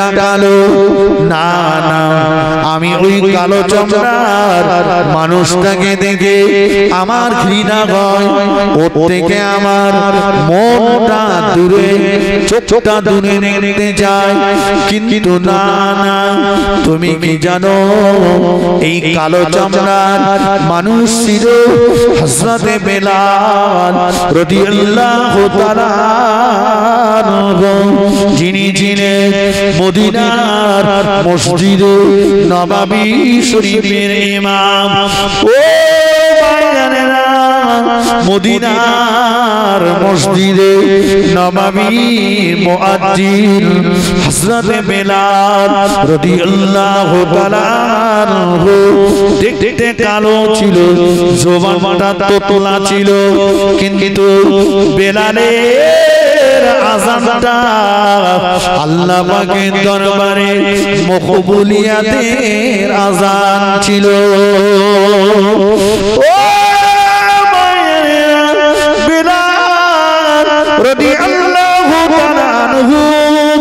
মুখটা কালো, না না, আমি ওই কালো চামড়ার মানুষটাকে দেখে আমার ঘৃণা হয়, ওর থেকে আমার মনটা দূরে, চোখটা দূরে নিতে যায়। কিন্তু না না, তুমি কি জানো এই কালো চামড়ার মানুষ ছিল হযরতে বেলাল রাদিয়াল্লাহু তাআলা, যিনি ছিলেন মদিনার মসজিদে নববী শরীফের ইমাম। ও ভাইজানেরা, মদিনার মসজিদে নববীর মুয়াজ্জিন হযরতে বেলাল রাদিয়াল্লাহু তাআলা দেখতে কালো ছিল, জবানটা তোতলা ছিল, কিন্তু বেলালের আযানটা আল্লাহ পাকের দরবারে মকবুলিয়াতের আযান ছিল। ও বেলাল রাদিয়াল্লাহু তাআলা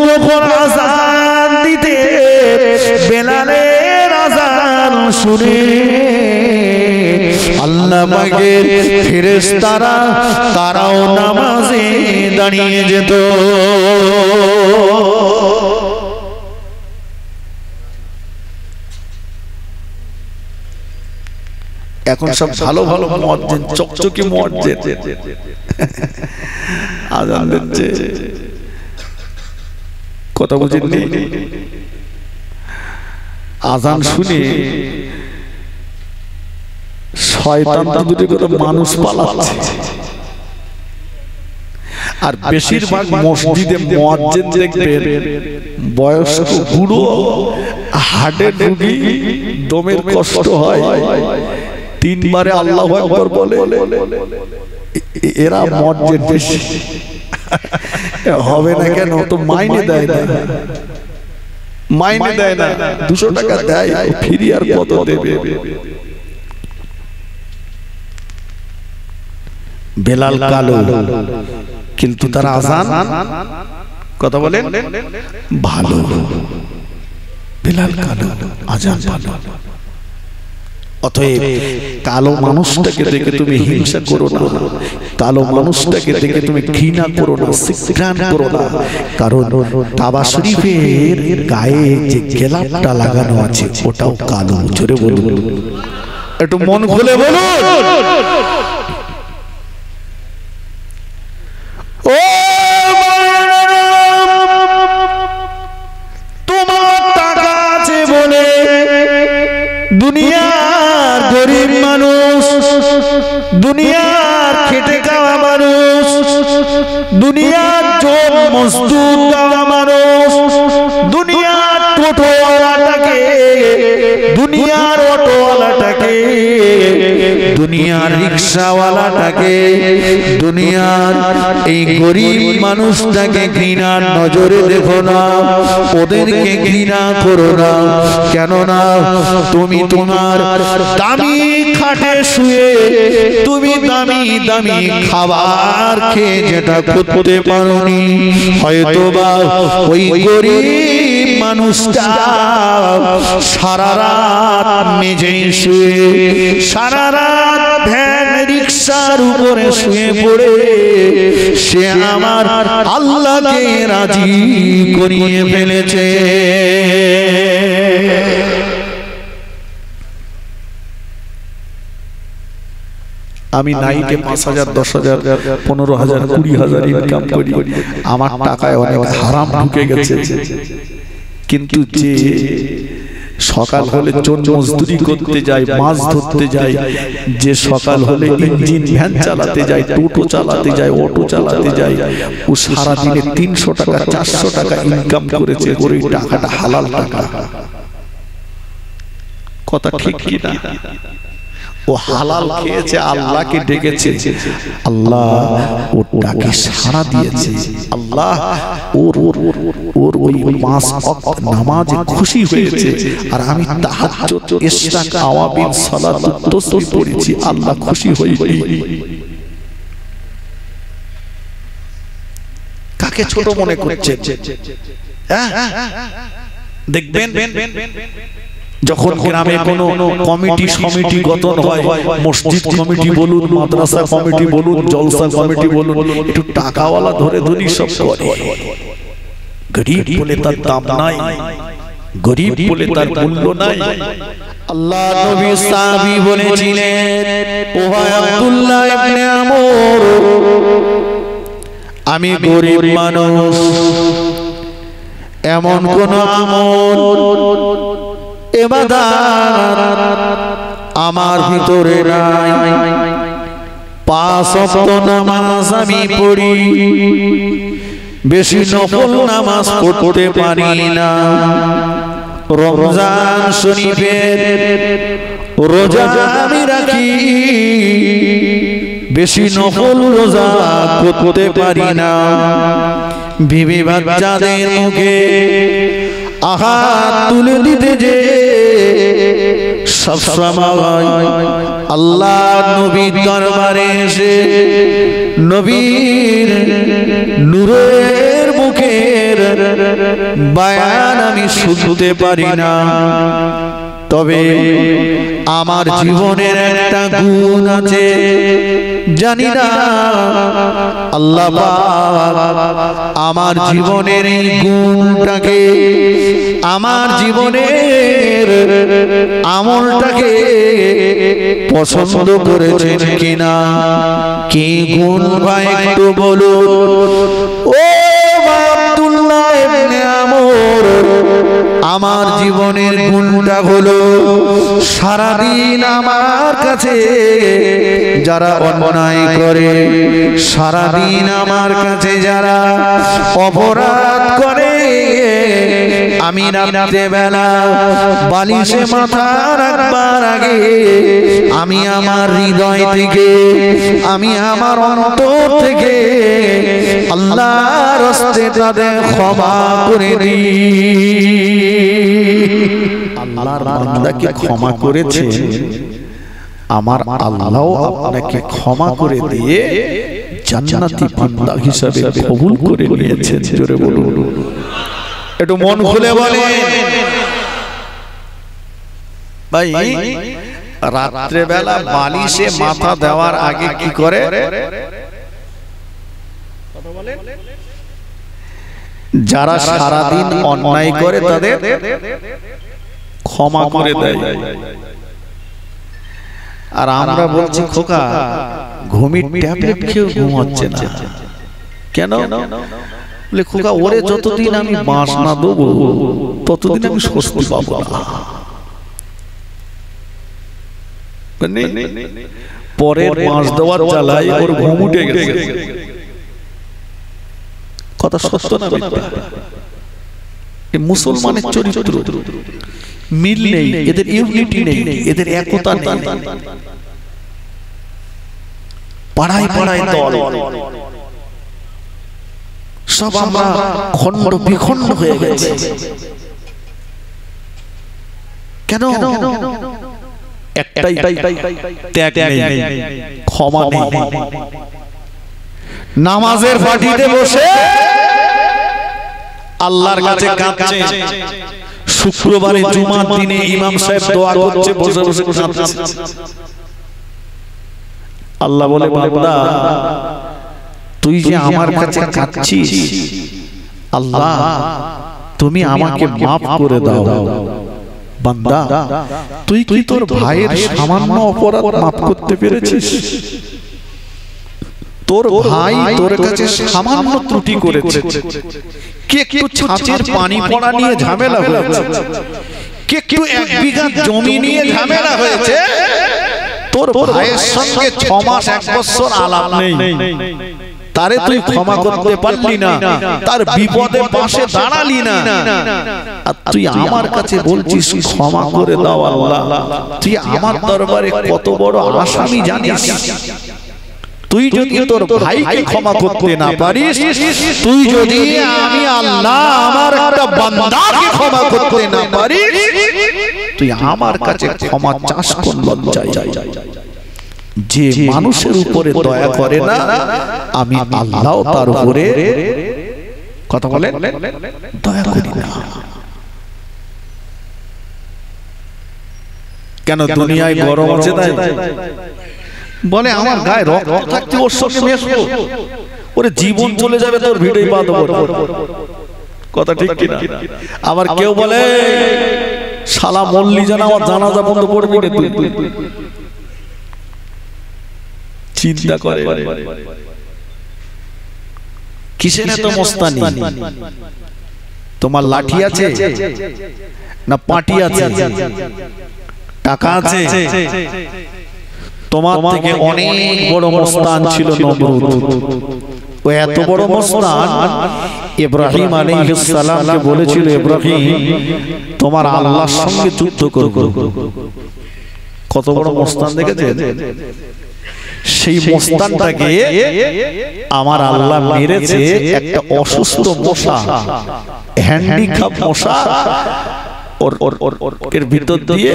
যখন আযান দিতে, বেলালের আযান শুনে আল্লাহ পাকের ফেরেশতারা তারাও নামাজে দাঁড়িয়ে যেত। এখন সব ভালো ভালো মুয়াজ্জিন, চকচকে মুয়াজ্জিন আযান দিচ্ছে, কথা বুঝেননি? আযান শুনে শয়তান তো দূরে করে মানুষ পালাচ্ছে। আর বেশিরভাগ মসজিদে মুয়াজ্জিন দেখবেন বয়স্ক বুড়ো, হার্টের রোগী, দমের কষ্ট হয়, তিনবারে আল্লাহু আকবার বলে, এরা মুয়াজ্জিন বেশি। হবে না কেন? তো মাইনে দেয় না, মাইনে দেয় না, 200 টাকা দেয়, ফ্রি আর কত দেবে? বেলাল কালো, কিন্তু তার আযান, কথা বলেন, ভালো। বেলাল কালো, আযান ভালো। অতএব কালো মানুষটাকে দেখে তুমি হিংসা করো না, কালো মানুষটাকে দেখে তুমি ঘৃণা করো না, সিকরান করো না, কারণ কাবা শরীফের গায়ে যে গেলাপটা লাগানো আছে ওটাও কালো। জোরে বলুন, একটু মন খুলে বলুন। ও তোমার টাকা আছে বলে দুনিয়ার গরিব মানুষ, দুনিয়ার খেটে খাওয়া মানুষ, দুনিয়ার জোর মজদুর দেওয়া মানুষ, দুনিয়ার টোটোওয়ালাটাকে, দুনিয়ার অটোওয়ালাটাকে, দুনিয়ার রিক্সাওয়ালাটাকে, দুনিয়ার এই গরিব মানুষটাকে ঘৃণার নজরে দেখো না, ওদেরকে ঘৃণা করো না। কেননা তুমি তোমার দামি খাটে শুয়ে, তুমি দামি দামি খাবার খেয়ে যেটা করতে পারোনি, হয়তোবা ওই গরিব মানুষটা সারা রাত মেঝে শুয়ে, সারা রাত ভ্যান রিক্সার উপরে শুয়ে পড়ে সে আমার আল্লাহকে রাজি করিয়ে ফেলেছে। আমি নাইটে 5,000, 10,000, 15,000, 20,000 ইনকাম করি, আমার টাকায় অনেক হারাম ঢুকে গেছে। কিন্তু যে সকাল হলে চোর মজদুরি করতে যায়, মাছ ধরতে যায়, যে সকাল হলে ইঞ্জিন ভ্যান চালাতে যায়, টোটো চালাতে যায়, অটো চালাতে যায়, ও সারা দিনে 300 টাকা 400 টাকা ইনকাম করেছে, ওই টাকাটা হালাল টাকা। কথা ঠিক কি না? ও হালাল খেয়েছে, আল্লাহকে ডেকেছে, আল্লাহ ওর ডাকে সাড়া দিয়েছে, আল্লাহ ওর ওই পাঁচ ওয়াক্ত নামাজে খুশি হয়েছে। আর আমি তাহাজ্জুদ, ইশরাক, আওয়াবিন, সালাত, তাসবিহ পড়েছি, আল্লাহ খুশি হয়েছে। কাকে ছোট মনে করছে? দেখবেন যখন গ্রামে কোনো কমিটি সমিতি গঠন হয়, মসজিদ কমিটি বলুন, মাদ্রাসা কমিটি বলুন, জলসা কমিটি বলুন, একটু টাকাওয়ালা ধরে ধরি সব করে। গরিব বলে তার দাম নাই, গরিব বলে তার মূল্য নাই। আল্লাহ নবী সাহাবী বলেছিলেন, ও ভাই আব্দুল্লাহ ইবনে আমর, আমি গরিব মানুষ, এমন কোন আমল ইবাদত আমার ভিতরে নাই। 5 ওয়াক্ত নামাজ আমি পড়ি, বেশি নফল নামাজ পড়তে পারি না। রমজান শরীফের রোজা আমি রাখি, বেশি নফল রোজা করতে পারি না। বিবি বাচ্চাদের মুখে আহার তুলে দিতে যে সবসময় আল্লাহ নবীর দরবারে এসে নবীর নূরের মুখের বয়ান আমি শুনতে পারি না। তবে আমার জীবনের একটা গুণ আছে, জানি না আল্লাহ পাক আমার জীবনের এই গুণটাকে, আমার জীবনের আমলটাকে পছন্দ করেছেন কিনা। কি গুণ ভাই একটু বলুন। ও আব্দুল্লাহ ইবনে আমর, আমার জীবনের গুণটা হলো সারাদিন আমার কাছে যারা অন্যায় করে, সারাদিন আমার কাছে যারা অপরাধ করে, আমি রাতে বেলা বালিশে মাথা রাখবার আগে আমি আমার হৃদয় থেকে, আমি আমার অন্তর থেকে আল্লাহর রাস্তে তাদের ক্ষমা করে দিই। আল্লাহর বান্দাকে ক্ষমা করেছে, আমার আল্লাহ আপনাকে ক্ষমা করে দিয়ে জান্নাতি বান্দা হিসেবে কবুল করে নিয়েছেন। জোরে বলুন, একটু মন খুলে বলেন। ভাই রাত্রে বেলা বালিশে মাথা দেওয়ার আগে কি করে? যারা সারাদিন অন্যায় করে তাদের ক্ষমা করে দেয়। আর আমরা বলছি খোকা ঘুমির ট্যাবলেট খেয়ে ঘুম হচ্ছে না কেন? বলে খোকা ওরে যতদিন আমি বাঁশ না দেবো ততদিন আমি স্বস্তি পাবো না। পরের বাঁশ দেওয়ার জ্বালায় ওর ঘুম উঠে গেছে। কথা সত্য না মিথ্যা? মুসলমানের চরিত্র মিল নেই, এদের ইউনিটি নেই, এদের একতা নেই। পাড়ায় পাড়ায় দল, সব আমরা খন্ড বিখন্ড হয়ে গেছে। কেন? একটাই ত্যাগ নেই, ক্ষমা নেই। নামাজের পাটিতে বসে আল্লাহর কাছে কাঁদছে, শুক্রবারে জুমার দিনে ইমাম সাহেব দোয়া করছে, বসে বসে কাঁদছে। আল্লাহ বলে বান্দা তুই যে আমার কাছে কাঁদছিস, আল্লাহ তুমি আমাকে মাফ করে দাও। বান্দা তুই কি তোর ভাইয়ের সামান্য অপরাধ মাফ করতে পেরেছিস? তোর ভাই তোর কাছে সামান্য ত্রুটি করেছে, কে একটু ছাঁচের পানি পড়া নিয়ে ঝামেলা হয়েছে, কে একটু 1 বিঘা জমি নিয়ে ঝামেলা হয়েছে, তোর ভাইয়ের সঙ্গে 6 মাস 1 বছর আলাপ নেই, তারে তুই ক্ষমা করতে পারলি না, তার বিপদে পাশে দাঁড়ালি না, আর তুই আমার কাছে বলছিস ক্ষমা করে দাও আল্লাহ। তুই আমার দরবারে কত বড় আসামি জানিস? তুই যদি তোর ভাইকে ক্ষমা করতে না পারিস, তুই যদি আমি আল্লাহ আমার একটা বান্দাকে ক্ষমা করতে না পারিস, তুই আমার কাছে ক্ষমা চাস কোন লজ্জায়? যে মানুষের উপরে দয়া করে না, আমি আল্লাহ তার উপরে কথা বলেন, দয়া করি না। কেন দুনিয়ায় গরম আছে তাই বলে আমার গায়ে রক্ত থাকতে ওর সঙ্গে মেশবো, ওরে জীবন চলে যাবে তোর ভিড়েই পা দেবো। কথা ঠিক কিনা? আবার কেউ বলে শালা মল্লি জানা আমার জানাজা বন্ধ করবি না তুই। চিন্তা করে কিসের এত মস্তানি? তোমার লাঠি আছে না পাটি আছে? টাকা আছে? তোমার থেকে অনেক বড় মস্তান ছিল নমরুদ। ও এত বড় মস্তান ইব্রাহিম আলাইহিস সালামকে বলেছিল, ইব্রাহিম তোমার আল্লাহর সঙ্গে যুদ্ধ করব। কত বড় মস্তান দেখেছেন? সেই মস্তানটাকে আমার আল্লাহ মেরেছে একটা অসুস্থ মশা, হ্যান্ডিক্যাপ মশা ওর ভিতর দিয়ে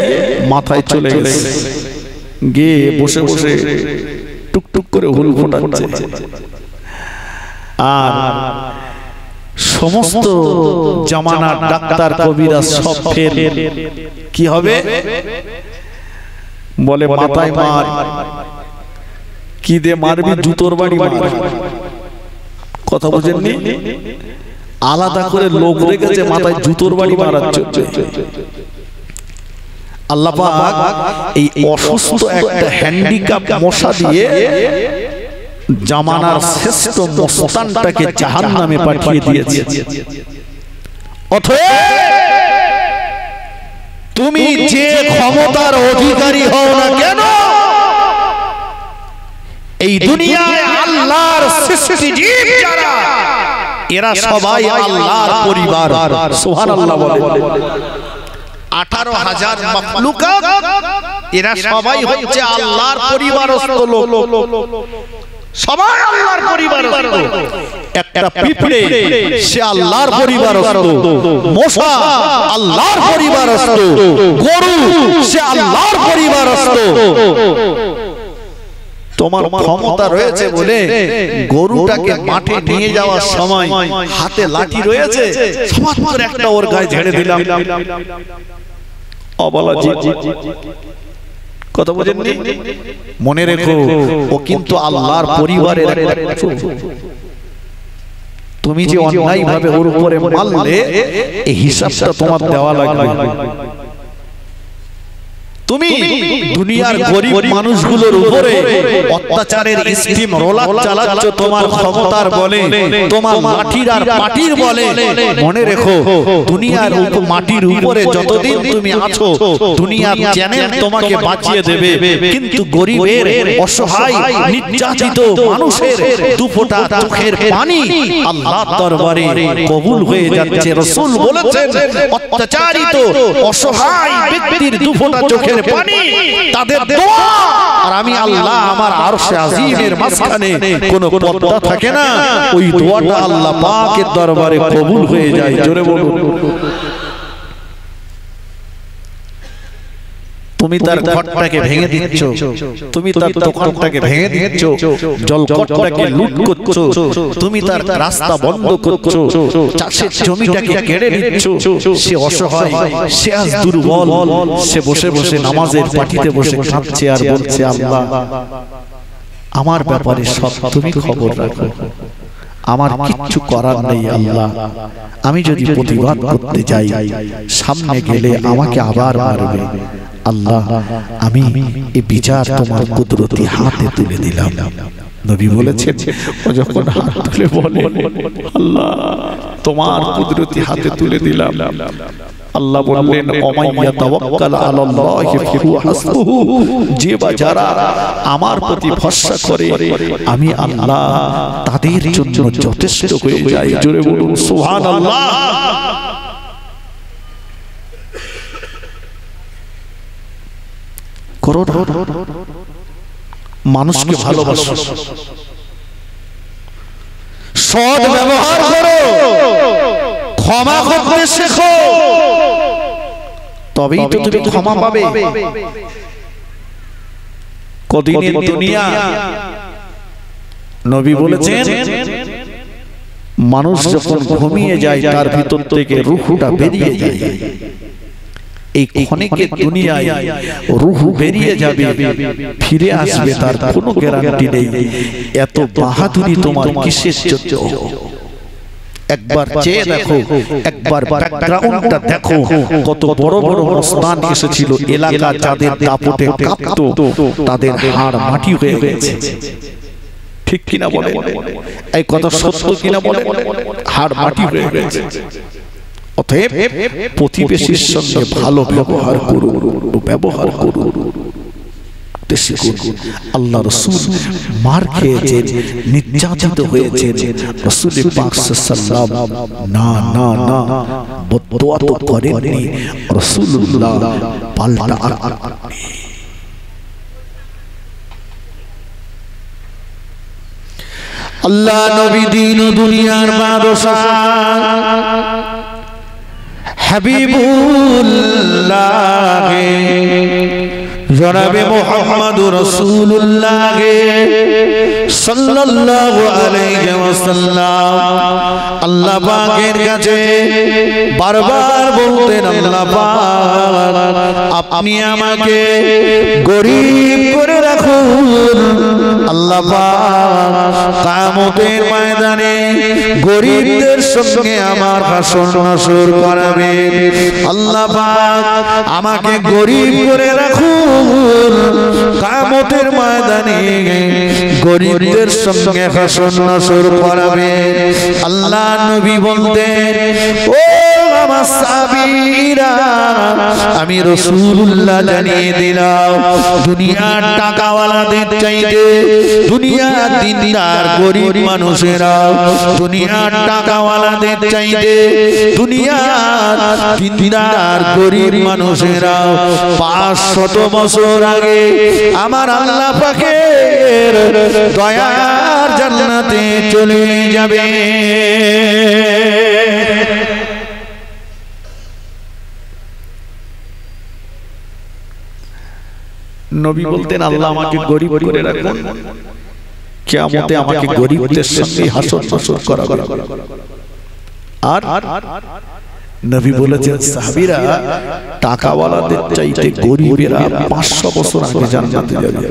মাথায় চলে গেছে, গিয়ে বসে বসে টুকটুক করে হুল ফোটাচ্ছে। আর সমস্ত জামানার ডাক্তার কবিরাজ সব ফেল। কি হবে? বলে মাথায় মার। কি দে মারবি? জুতোর বাড়ি মার। কথা বুঝেননি? আলাদা করে লোক রেখেছে মাথায় জুতোর বাড়ি মারার জন্য। আল্লাহ পাক এই অসুস্থ একটা হ্যান্ডিক্যাপ মশা দিয়ে জামানার শ্রেষ্ঠ মস্তানটাকে জাহান্নামে পাঠিয়ে দিয়েছে। অথবা তুমি যে ক্ষমতার অধিকারী হও না কেন, এই দুনিয়ায় আল্লাহর সৃষ্টি জীব যারা, এরা সবাই আল্লাহর পরিবার। সুবহানাল্লাহ বলে। 18,000 মাখলুকাত, এরা সবাই হচ্ছে আল্লাহর পরিবারস্থ লোক। সবাই আল্লাহর পরিবারস্থ। একটা পিঁপড়ে সে আল্লাহর পরিবারস্থ, মশা আল্লাহর পরিবারস্থ, গরু সে আল্লাহর পরিবারস্থ। তোমার ক্ষমতা রয়েছে বলে গরুটাকে মাঠে নিয়ে যাওয়ার সময় হাতে লাঠি রয়েছে, সমাত্র একটা ওর গায়ে ঝেড়ে দিলাম। অবলা জীব। কথা বুঝেননি? মনে রেখো ও কিন্তু আল্লাহর পরিবারের একটা। তুমি যে অন্যায় ভাবে ওর উপরে মারলে এই হিসাবটা তোমার দেওয়া লাগবে। তুমি দুনিয়ার গরিব মানুষগুলোর উপরে অত্যাচারের স্কিম রোলার চালাচ্ছ তোমার ক্ষমতার বলে, তোমার লাঠির আর পাটির বলে। মনে রেখো দুনিয়ার মাটির উপরে যতদিন তুমি আছো, দুনিয়ার চ্যানেল তোমাকে বাঁচিয়ে দেবে, কিন্তু গরিবের, অসহায়, নির্যাতিত মানুষের দুফোঁটা চোখের পানি আল্লাহর দরবারে কবুল হয়ে যাচ্ছে। রাসূল বলেছেন, অত্যাচারিত অসহায় ব্যক্তির দুফোঁটা চোখের পানি তাদের দোয়া, আর আমি আল্লাহ আমার আরশে আজিমের মাঝখানে কোনো পর্দা থাকে না, ওই দোয়াটা আল্লাহ পাকের দরবারে কবুল হয়ে যায়। জোরে বলুন। তুমি তার ঘরটাকে ভেঙে দিচ্ছ, তুমি তার দোকানটাকে ভেঙে দিচ্ছ, জলকটটাকে লুট করছো, তুমি তার রাস্তা বন্ধ করছো, চাষের জমিটাকে কেড়ে নিচ্ছ। সে অসহায়, সে আজ দুর্বল, সে বসে বসে নামাজের পাটিতে বসে কাঁদছে আর বলছে, আল্লাহ আমার ব্যাপারে সব তুমি খবর রাখো, আমার কিচ্ছু করার নেই। আল্লাহ আমি যদি প্রতিবাদ করতে যাই, সামনে গেলে আমাকে আবার মারবে। আল্লাহ আমি এই বিচার তোমার কুদরতি হাতে তুলে দিলাম। নবী বলেছেন, ও যখন হাত তুলে বলে আল্লাহ তোমার কুদরতি হাতে তুলে দিলাম, আল্লাহ বললেন, ওমাইয়া তাওয়াক্কাল আলাল্লাহি ফাহুয়া হাসবুহু, যে বা যারা আমার প্রতি ভরসা করে আমি আল্লাহ তাদের জন্য যথেষ্ট হয়ে যাই। জোরে বলুন সুবহানাল্লাহ। মানুষকে ভালোবাসো, সৎ ব্যবহার করো, ক্ষমা করতে শেখো, তবেই তো তুমি ক্ষমা পাবে। কদিনের দুনিয়া, নবী বলেছেন মানুষ যখন ঘুমিয়ে যায় তার ভিতর থেকে রূহটা বেরিয়ে যায়। এই ক্ষণিকের দুনিয়ায় রূহ বেরিয়ে যাবে, ফিরে আসবে তার কোনো গ্যারান্টি নেই। এত বাহাদুরি তোমার কিসের জন্য? একবার চেয়ে দেখো, একবার ব্যাকগ্রাউন্ডটা দেখো, কত বড় বড় মস্তান এসেছিল, এলাকা যাদের দাপটে কাঁপতো তাদের হাড় মাটি হয়ে গেছে। ঠিক কিনা বলে? এই কথা সত্য কিনা বলে? হাড় মাটি হয়ে গেছে। অতএব প্রতিবেশীর সঙ্গে ভালো ব্যবহার করুন, ব্যবহার করুন। আল্লাহ রাসূল মার খেয়েছেন, নির্যাতিত হয়েছেন, রাসূল পাক সাল্লাল্লাহু না না না বদদুয়া তো করেননি, রাসূলুল্লাহ পাল্টা আল্লাহ নবী দিন ও দুনিয়ার বাদশা হাবিবুল্লাহ জনাবে মুহাম্মদুর রাসূলুল্লাহ সাল্লাল্লাহু আলাইহি ওয়াসাল্লাম আল্লাহ পাকের কাছে বারবার বলতেন, আল্লাহ পাক আপনি আমাকে গরীব করে রাখুন। আল্লাহ পাক কিয়ামতের ময়দানে গরীবদের সঙ্গে আমার হাসর নাসর করাবেন। আল্লাহ পাক আমাকে গরীব করে রাখুন, কিয়ামতের ময়দানে গরীবদের সঙ্গে হাসর নাসর করাবেন। আল্লাহ নবী বলতেন, ও আমার সাহাবীরা, আমি রাসূলুল্লাহ জানিয়ে দিলাম, দুনিয়ার টাকাওয়ালাদের চাইতে দুনিয়ার দিনদার গরীব মানুষেরা, দুনিয়ার টাকাওয়ালাদের চাইতে দুনিয়ার দিনদার গরীব মানুষেরা 500 বছর আগে আমার আল্লাহ পাকের দয়ার জান্নাতে চলে যাবে। নবী বলতেন, আল্লাহ আমাকে গরীব করে রাখুন, কিয়ামতে আমাকে গরীবদের সঙ্গে হাসর নাসর করাবেন। আর নবী বলেছেন, সাহাবীরা টাকাওয়ালাদের চাইতে গরীবেরা 500 বছর আগে জান্নাতে যাবে,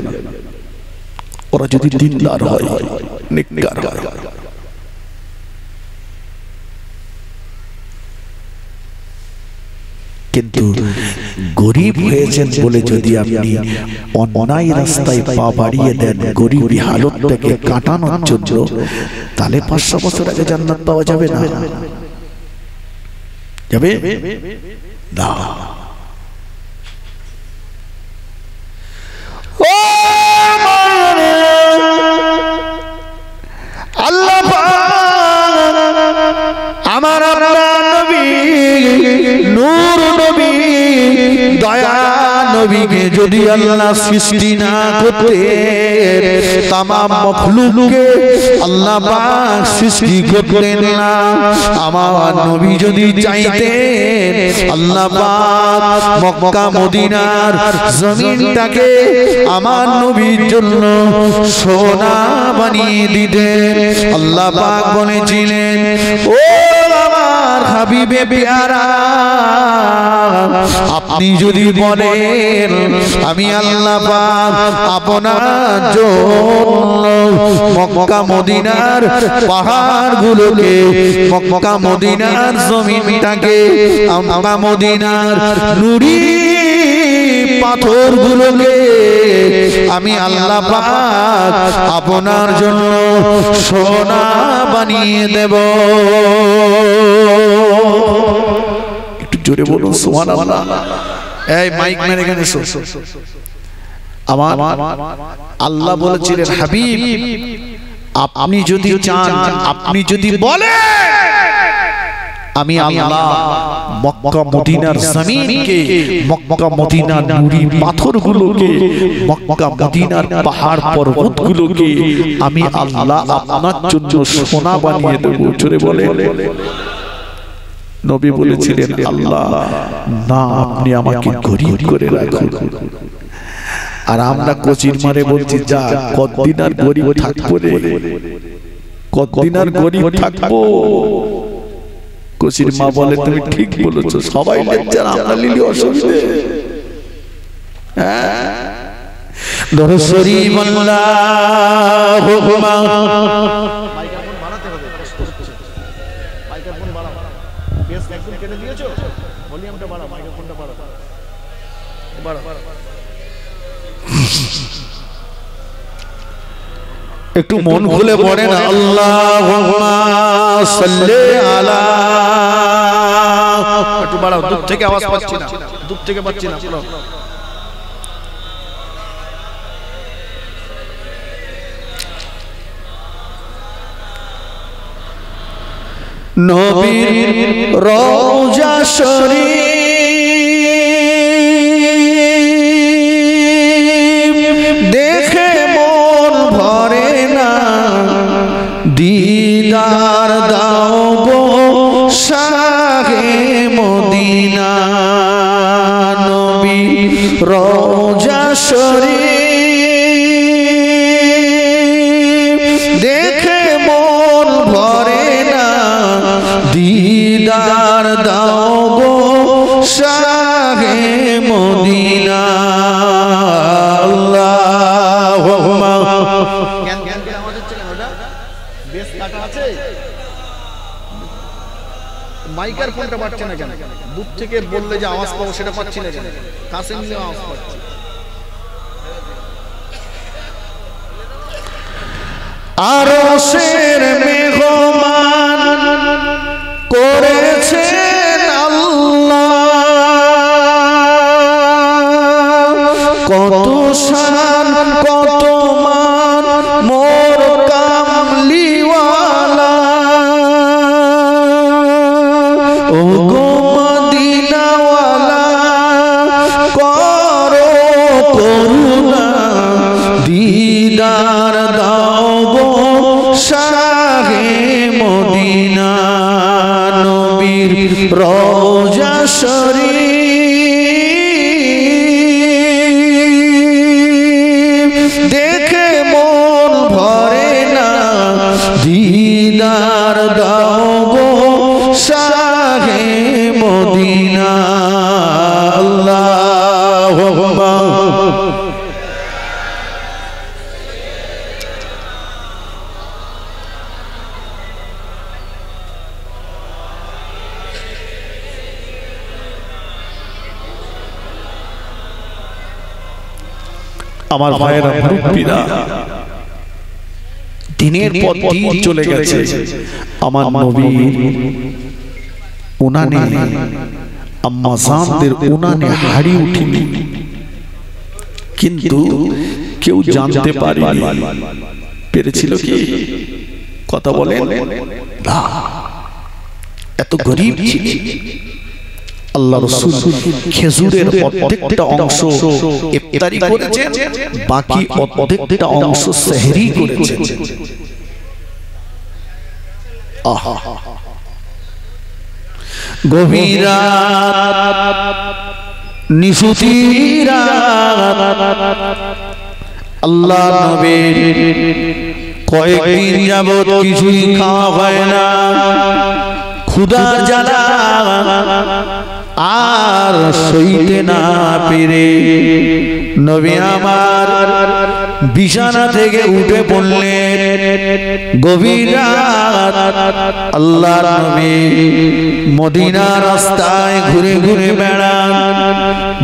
ওরা যদি দিনদার হয়, নেককার হয়। কিন্তু গরীব হয়েছেন বলে যদি আপনি অন্যায় রাস্তায় পা বাড়িয়ে দেন গরীবী হালত থেকে কাটানোর জন্য, তাহলে 500 বছর আগে জান্নাত পাওয়া যাবে না, যাবে না। আল্লাহ আমার নবী নূর নবী দয়া নবীকে যদি আল্লাহ সৃষ্টি না করতে তামাম মখলুককে আল্লাহ পাক সৃষ্টি করতেন না। আমার নবী যদি চাইতেন আল্লাহ পাক মক্কা মদিনার জমিনটাকে আমার নবীর জন্য সোনা বানিয়ে দিতেন। আল্লাহ পাক বলেছিলেন, ও আমার হাবিবে প্যারা, আপনি যদি বলেন আমি আল্লাহ পাক আপনার জন্য মক্কা মদিনার পাহাড়গুলোকে, মক্কা মদিনার জমিনটাকে, মক্কা মদিনার নুরি পাথরগুলোকে আমি আল্লাহ পাক আপনার জন্য সোনা বানিয়ে দেব। একটু জোরে বলুন সুবহানাল্লাহ। এই মাইক মেরে এখানে এসো। আমার আল্লাহ বলেছিলেন, হাবিব আপনি যদি চান, আপনি যদি বলেন আমি আল্লাহ মক্কা মদিনার জমিনকে, মক্কা মদিনার নুরি পাথরগুলোকে, মক্কা মদিনার পাহাড় পর্বতগুলোকে আমি আল্লাহ আপনার জন্য সোনা বানিয়ে দেব। জোরে বলে। নবী বলেছিলেন, আল্লাহ না, আপনি আমাকে গরীব করে রাখুন। আর আমরা কোচির মারে বলছি, যা কতদিন আর গরীব থাকবো রে, কতদিন আর গরিব থাকবো? কচির মা বলে তুমি ঠিক বলেছো, সবাই লেকচার আমরা নিলে অসুবিধে। দরুদ শরীফ আল্লাহুম্মা মাইক্রোফোন বাড়াতে হবে, কষ্ট হচ্ছে। মাইক্রোফোন বাড়াও, বেশ একদম কেটে দিয়েছো, ভলিউমটা বাড়াও, মাইক্রোফোনটা বাড়াও, বাড়াও। একটু মন খুলে পড়েন আল্লাহুম্মা সাল্লি আলা। একটু বাড়াও, দূর থেকে আওয়াজ পাচ্ছি না, দূর থেকে পাচ্ছি না। নবীর রওজা শরীফ দেখে মন ভরে না, দিদার দাও গো শাহে মদিনা। নবীর রওজা শরীফ দেখে মন ভরে না, দিদার দাও গো শাহে মদিনা। আল্লাহুম্মা জ্ঞান জ্ঞান করে আমাদের চ্যানেল ওটা বেশ কাটা আছে, মাইক্রোফোনটা পাচ্ছে না কেন? দূর থেকে বললে যে আওয়াজ পাবো সেটা পাচ্ছি না কেন? কাছে নিয়ে আওয়াজ পাচ্ছি। আরশের মেহমান করেছেন আল্লাহ, কত শান কত মান মোর কামলিওয়ালা। ও গো মদিনাওয়ালা করো করুণা, দিদার দাও গো শাহে মদিনা। নবীর রওজা শরীফ দেখে মন ভরে না, দিদার দাও গো শাহে মদিনা। আল্লাহুম্মা আমার ভাইয়েরা মুরব্বীরা দিনের পর দিন চলে গেছে, আমার নবী উনানে আম্মা জানদের উনানে হাড়ি উঠিনি, কিন্তু কেউ জানতে পারেনি। পেরেছিল কি? কথা বলেন না, এত গরীব ছিল। আল্লাহ রাসূল খেজুরের প্রত্যেকটা অংশ ইফতারি করেছেন, বাকি প্রত্যেকটা অংশ সেহরি করেছেন। আহা, গভীর রাত, নিশুতি রাত, আল্লাহ নবীর কয়েকদিন যাবত কিছুই খাওয়া হয় না, ক্ষুধা জ্বালা আর সইতে না পেরে নবী আমার বিছানা থেকে উঠে পড়লেন। গভীর রাত, আল্লাহর নবী মদিনা রাস্তায় ঘুরে ঘুরে বেড়ান।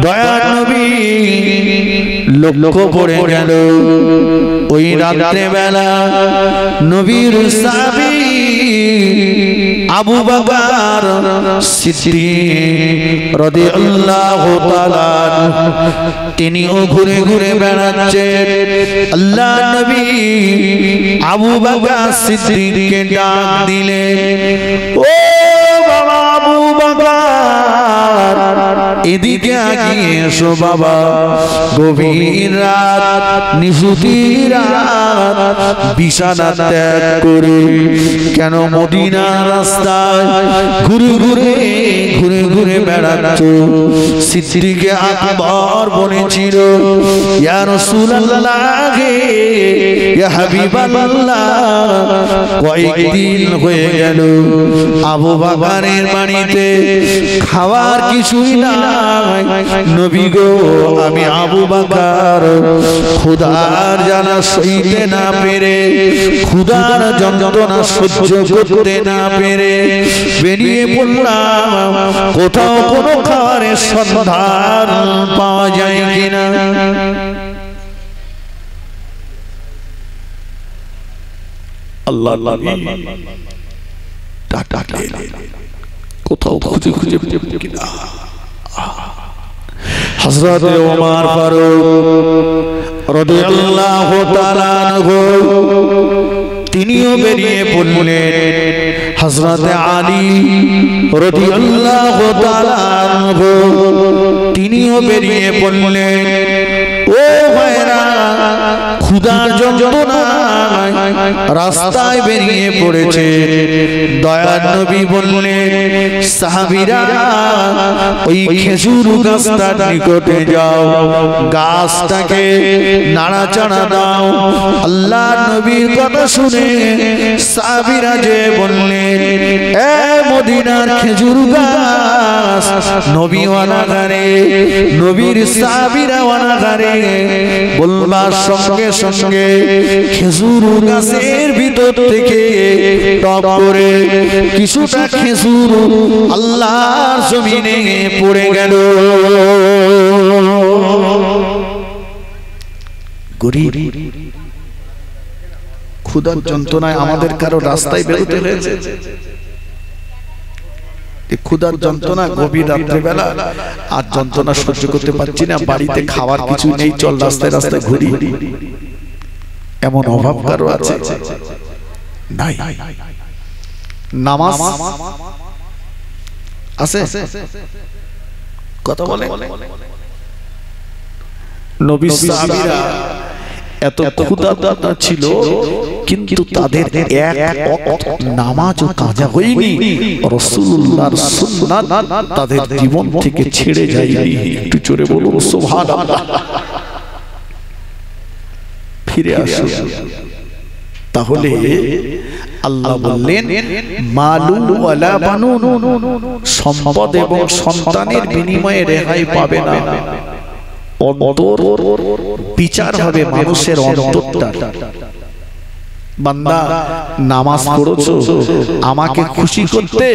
দয়ার নবী লক্ষ্য করে গেল ওই রাত্রে বেলা নবীর সাহাবী আবু বকর সিদ্দিক রাদিয়াল্লাহু তাআলা তিনিও ঘুরে ঘুরে বেড়াচ্ছেন। আল্লাহ নবী আবু বকর সিদ্দিককে ডাক দিলেন, ও বাবা আবু বকর এদিকে আগিয়ে এসো বাবা। গভীর রাত, নিশুতি রাত, বিছানা ত্যাগ করে কেন মদিনার রাস্তায় ঘুরে ঘুরে বেড়াচ্ছ? সিদ্দিকে আকবর বলেছিল, ইয়া রাসূলুল্লাহ, ইয়া হাবিবাল্লাহ, কয়েকদিন হয়ে গেল আবু বকরের বাড়িতে খাওয়ার কিছুই নাই। নবী গো, আমি আবু বকর খোদার জ্বালা সইতে না পেরে, খোদার যন্ত্রণা সহ্য করতে না পেরে বেরিয়ে পড়লাম, কোথাও কোনো খাবারের সন্ধান পাওয়া যায় কিনা। আল্লাহ কোথাও খুঁজে খুঁজে কিনা। হযরত ওমর ফারুক রাদিয়াল্লাহু তাআলা আনহু তিনিও বেরিয়ে পড়লেন। হযরত আলী রাদিয়াল্লাহু তাআলা আনহু তিনিও বেরিয়ে পড়লেন। ও ভাইরা, ক্ষুধার যন্ত্রণায় রাস্তায় বেরিয়ে পড়েছে। দয়ার নবী বললেন, সাহাবীরা ওই খেজুর গাছটার নিকটে যাও, গাছটাকে নাড়াচাড়া দাও। আল্লাহ নবীর কথা শুনে সাহাবীরা যে বললেন, এ মদিনার খেজুর গাছ, নবীওয়ালা ঘরে, নবীর সাহাবীরা ওয়ালা ঘরে। বলবার সঙ্গে সঙ্গে খেজুর গাছের ভিতর থেকে টপ করে কিছুটা খেজুর আল্লাহর জমিনে পড়ে গেল। গরিব, ক্ষুধার যন্ত্রণায় আমাদের কারো রাস্তায় বেরোতে হয়েছে। ক্ষুধার যন্ত্রণা, গভীর রাত্রিবেলা আর যন্ত্রণা সহ্য করতে পারছি না, বাড়িতে খাওয়ার কিছু নেই, চল রাস্তায় রাস্তায় ঘুরি। এমন অভাব কারো আছে? নাই। নামাজ আছে? কথা বলে নবী সাহাবীরা এত ক্ষুধার্ত ছিল, কিন্তু তাদের এক ওয়াক্ত নামাজও কাজা হয়নি। রাসূলুল্লাহর সুন্নাত তাদের জীবন থেকে ছেড়ে যায়নি। একটু জোরে বলুন সুবহানাল্লাহ। ফিরে আসো। তাহলে আল্লাহ বললেন, মালু ওয়ালা বানুন, সম্পদ এবং সন্তানের বিনিময়ে রেহাই পাবে না। অন্তর বিচার হবে, মানুষের অন্তরটা। বান্দা, নামাজ পড়ছো আমাকে খুশি করতে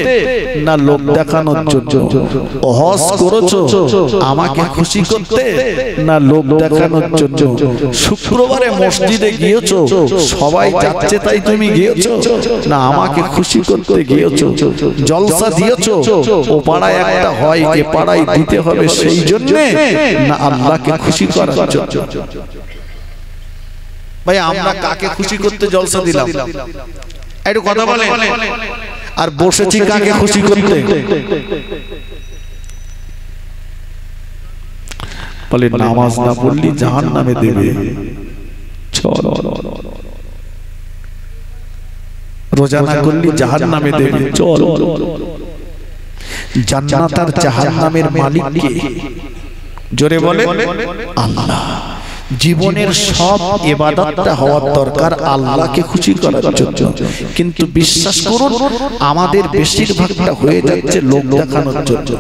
না লোক দেখানোর জন্য? হজ করেছো আমাকে খুশি করতে না লোক দেখানোর জন্য? শুক্রবারে মসজিদে গিয়েছো, সবাই যাচ্ছে তাই তুমি গিয়েছো না আমাকে খুশি করতে গিয়েছো? জলসা দিয়েছো, ও পাড়ায় একটা হয়, এ পাড়ায় দিতে হবে সেই জন্য না আল্লাহকে খুশি করার জন্য? ভাই, আমরা কাকে খুশি করতে জলসা দিলাম? একটু কথা বলে। আর বসেছি কাকে খুশি করতে? বলে নামাজ না পড়লি জাহান্নামে দেবে, চল। রোজা না করলি জাহান্নামে দেবে, চল। জান্নাত আর জাহান্নামের মালিক কে? জোরে বলে আল্লাহ। জীবনের সব ইবাদতটা হওয়ার দরকার আল্লাহকে খুশি করার জন্য, কিন্তু বিশ্বাস করুন আমাদের বেশিরভাগটা হয়ে যাচ্ছে লোক দেখানোর জন্য।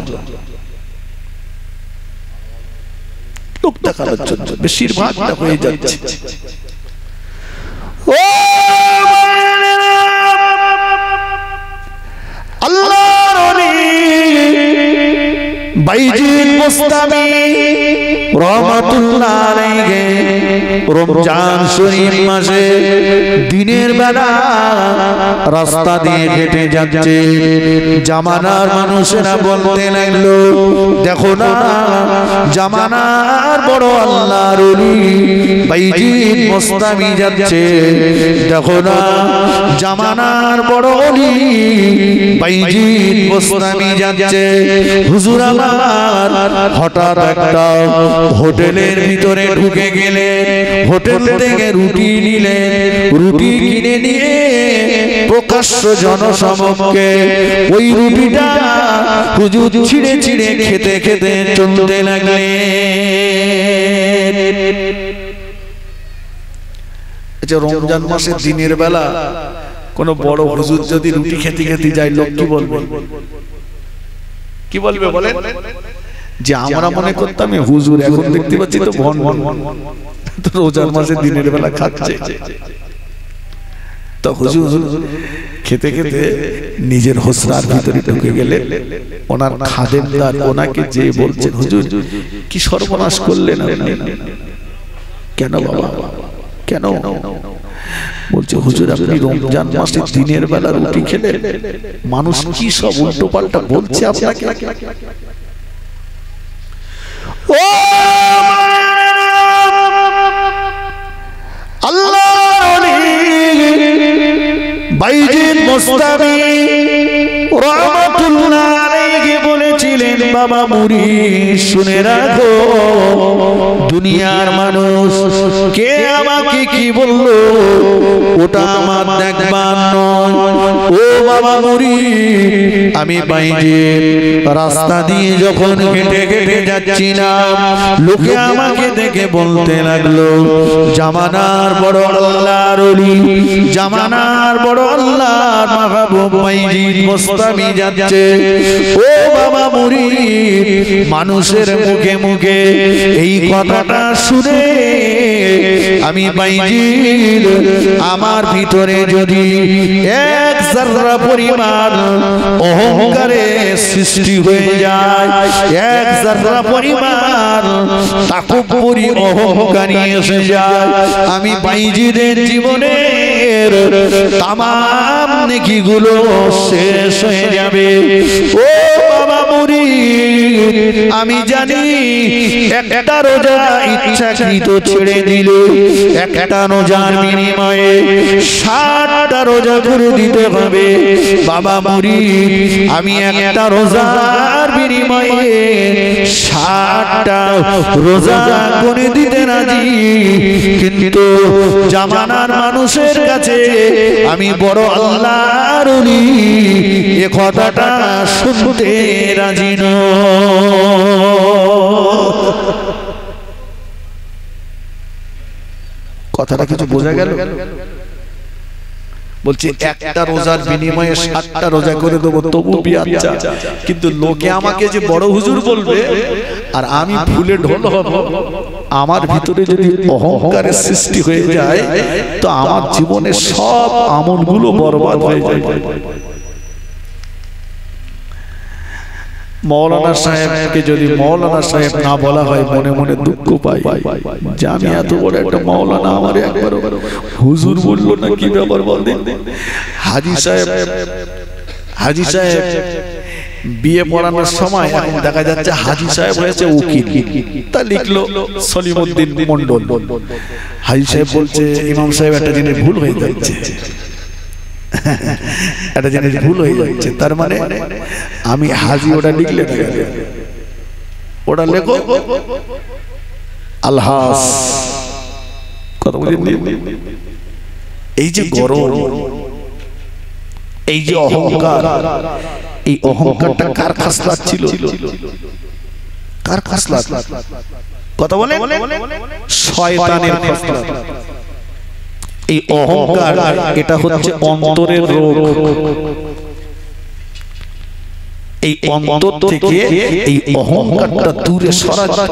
লোক দেখানোর জন্য বেশিরভাগটা হয়ে যাচ্ছে। ও আল্লাহর ওলি বাইজিদ মুস্তামি রহমাতুল্লাহ আলাইহি রমজান শরীফ মাসে দিনের বেলা রাস্তা দিয়ে হেঁটে যাচ্ছে। জামানার মানুষেরা বলতে লাগলো, দেখো না জামানার বড় আল্লাহর ওলি বাইজিদ মোস্তামি যাচ্ছে। দেখো না জামানার বড় ওলি বাইজিদ মোস্তামি যাচ্ছে। হুজুর আমার হঠাৎ একটা হোটেলের ভিতরে ঢুকে গেলেন, হোটেল থেকে রুটি নিলেন, রুটি কিনে নিয়ে প্রকাশ্য জনসমক্ষে ওই রুটিটা হুজুর ছিঁড়ে ছিঁড়ে খেতে খেতে চলতে লাগলেন। আচ্ছা, রমজান মাসের দিনের বেলা কোন বড় হুজুর যদি রুটি খেতে খেতে যায়, লোক কি বলবে? কি বলবে বলেন? যে আমরা মনে করতাম হুজুর, এখন দেখতে পাচ্ছি তো ভন ভন তো রোজার মাসে দিনের বেলা খাচ্ছে। তো হুজুর খেতে খেতে নিজের হোসরার ভিতরে ঢুকে গেলে ওনার খাদেমদার ওনাকে যে বলছেন, হুজুর কি সর্বনাশ করলেন আপনি? কেন বাবা, কেন? বলছে, হুজুর আপনি রমজান মাসে দিনের বেলা রুটি খেলেন, মানুষ কি সব উল্টো পাল্টা বলছে আপনাকে। ও আল্লাহ বাইজিদ মোস্তামি রাহমাতুল্লাহ আলাইহি বলেছিলেন, বাবা মুরিদ শুনে রাখো, দুনিয়ার মানুষ কে আমাকে কি বললো ওটা আমার দেখবার নয়। ও বাবা মুরিদ, আমি বাইজিদ রাস্তা দিয়ে যখন হেঁটে হেঁটে যাচ্ছিলাম, লোকে আমাকে দেখে বলতে লাগলো, জামানার বড় আল্লাহর ওলি, জামানার বড় আল্লাহর মাহবুব বাইজিদ মোস্তামি যাচ্ছে। ও বাবা মুরিদ, মানুষের মুখে মুখে এই কথাটা শুনে আমি বাইজিদ আমার ভিতরে যদি এক যারা পরিমাণ অহংকারের সৃষ্টি হয়ে যায়, এক যারা পরিমাণ তাকব্বুরি অহংকারী এসে যায়, আমি বাইজিদের জীবনের তামাম নেকিগুলো শেষ হয়ে যাবে। ও বাবা মুরিদ, আমি জানি একটা রোজা ইচ্ছাকৃত ছেড়ে দিলে একটা রোজার বিনিময়ে 60টা রোজা করে দিতে হবে। বাবা মুরিদ, আমি একটা রোজার বিনিময়ে 60টা রোজা করে দিতে রাজি, কিন্তু জামানার মানুষের কাছে আমি বড় আল্লাহর ওলি এ কথাটা শুনতে রাজি নই। কথাটা কিছু বোঝা গেল? বলছি একটা রোজার বিনিময়ে 60টা রোজা করে দেবো, তবু বিয়াচ্ছা, কিন্তু লোকে আমাকে যে বড় হুজুর বলবে আর আমি ফুলে ঢোল হব, আমার ভিতরে যদি অহংকারের সৃষ্টি হয়ে যায় তো আমার জীবনের সব আমলগুলো বরবাদ হয়ে যায়। মৌলানা সাহেবকে যদি মৌলানা সাহেব না বলা হয়, মনে মনে দুঃখ পাই যে আমি এত বড় একটা মৌলানা, আমার একবার হুজুর বললো না, কি ব্যাপার বলতেন। হাজি সাহেব বিয়ে পড়ানোর সময় এখন দেখা যাচ্ছে হাজি সাহেব হয়েছে উকিল, তা লিখলো সলিমউদ্দিন মন্ডল। হাজি সাহেব বলছে, ইমাম সাহেব একটা জিনিস ভুল হয়ে যাচ্ছে, একটা জিনিস ভুল হয়ে যাচ্ছে, তার মানে আমি হাজি ওটা লিখলে ওটা লেখো আলহাস। কথা বুঝলেন? এই যে গরম, এই যে অহংকার, এই অহংকারটা কার খাসলাত ছিল? কার খাসলাত? কথা বলে শয়তানের খাসলাত। এই অহংকার, এটা হচ্ছে অন্তরের রোগ। এই অন্তর থেকে এই অহংকারটা দূরে সরাতে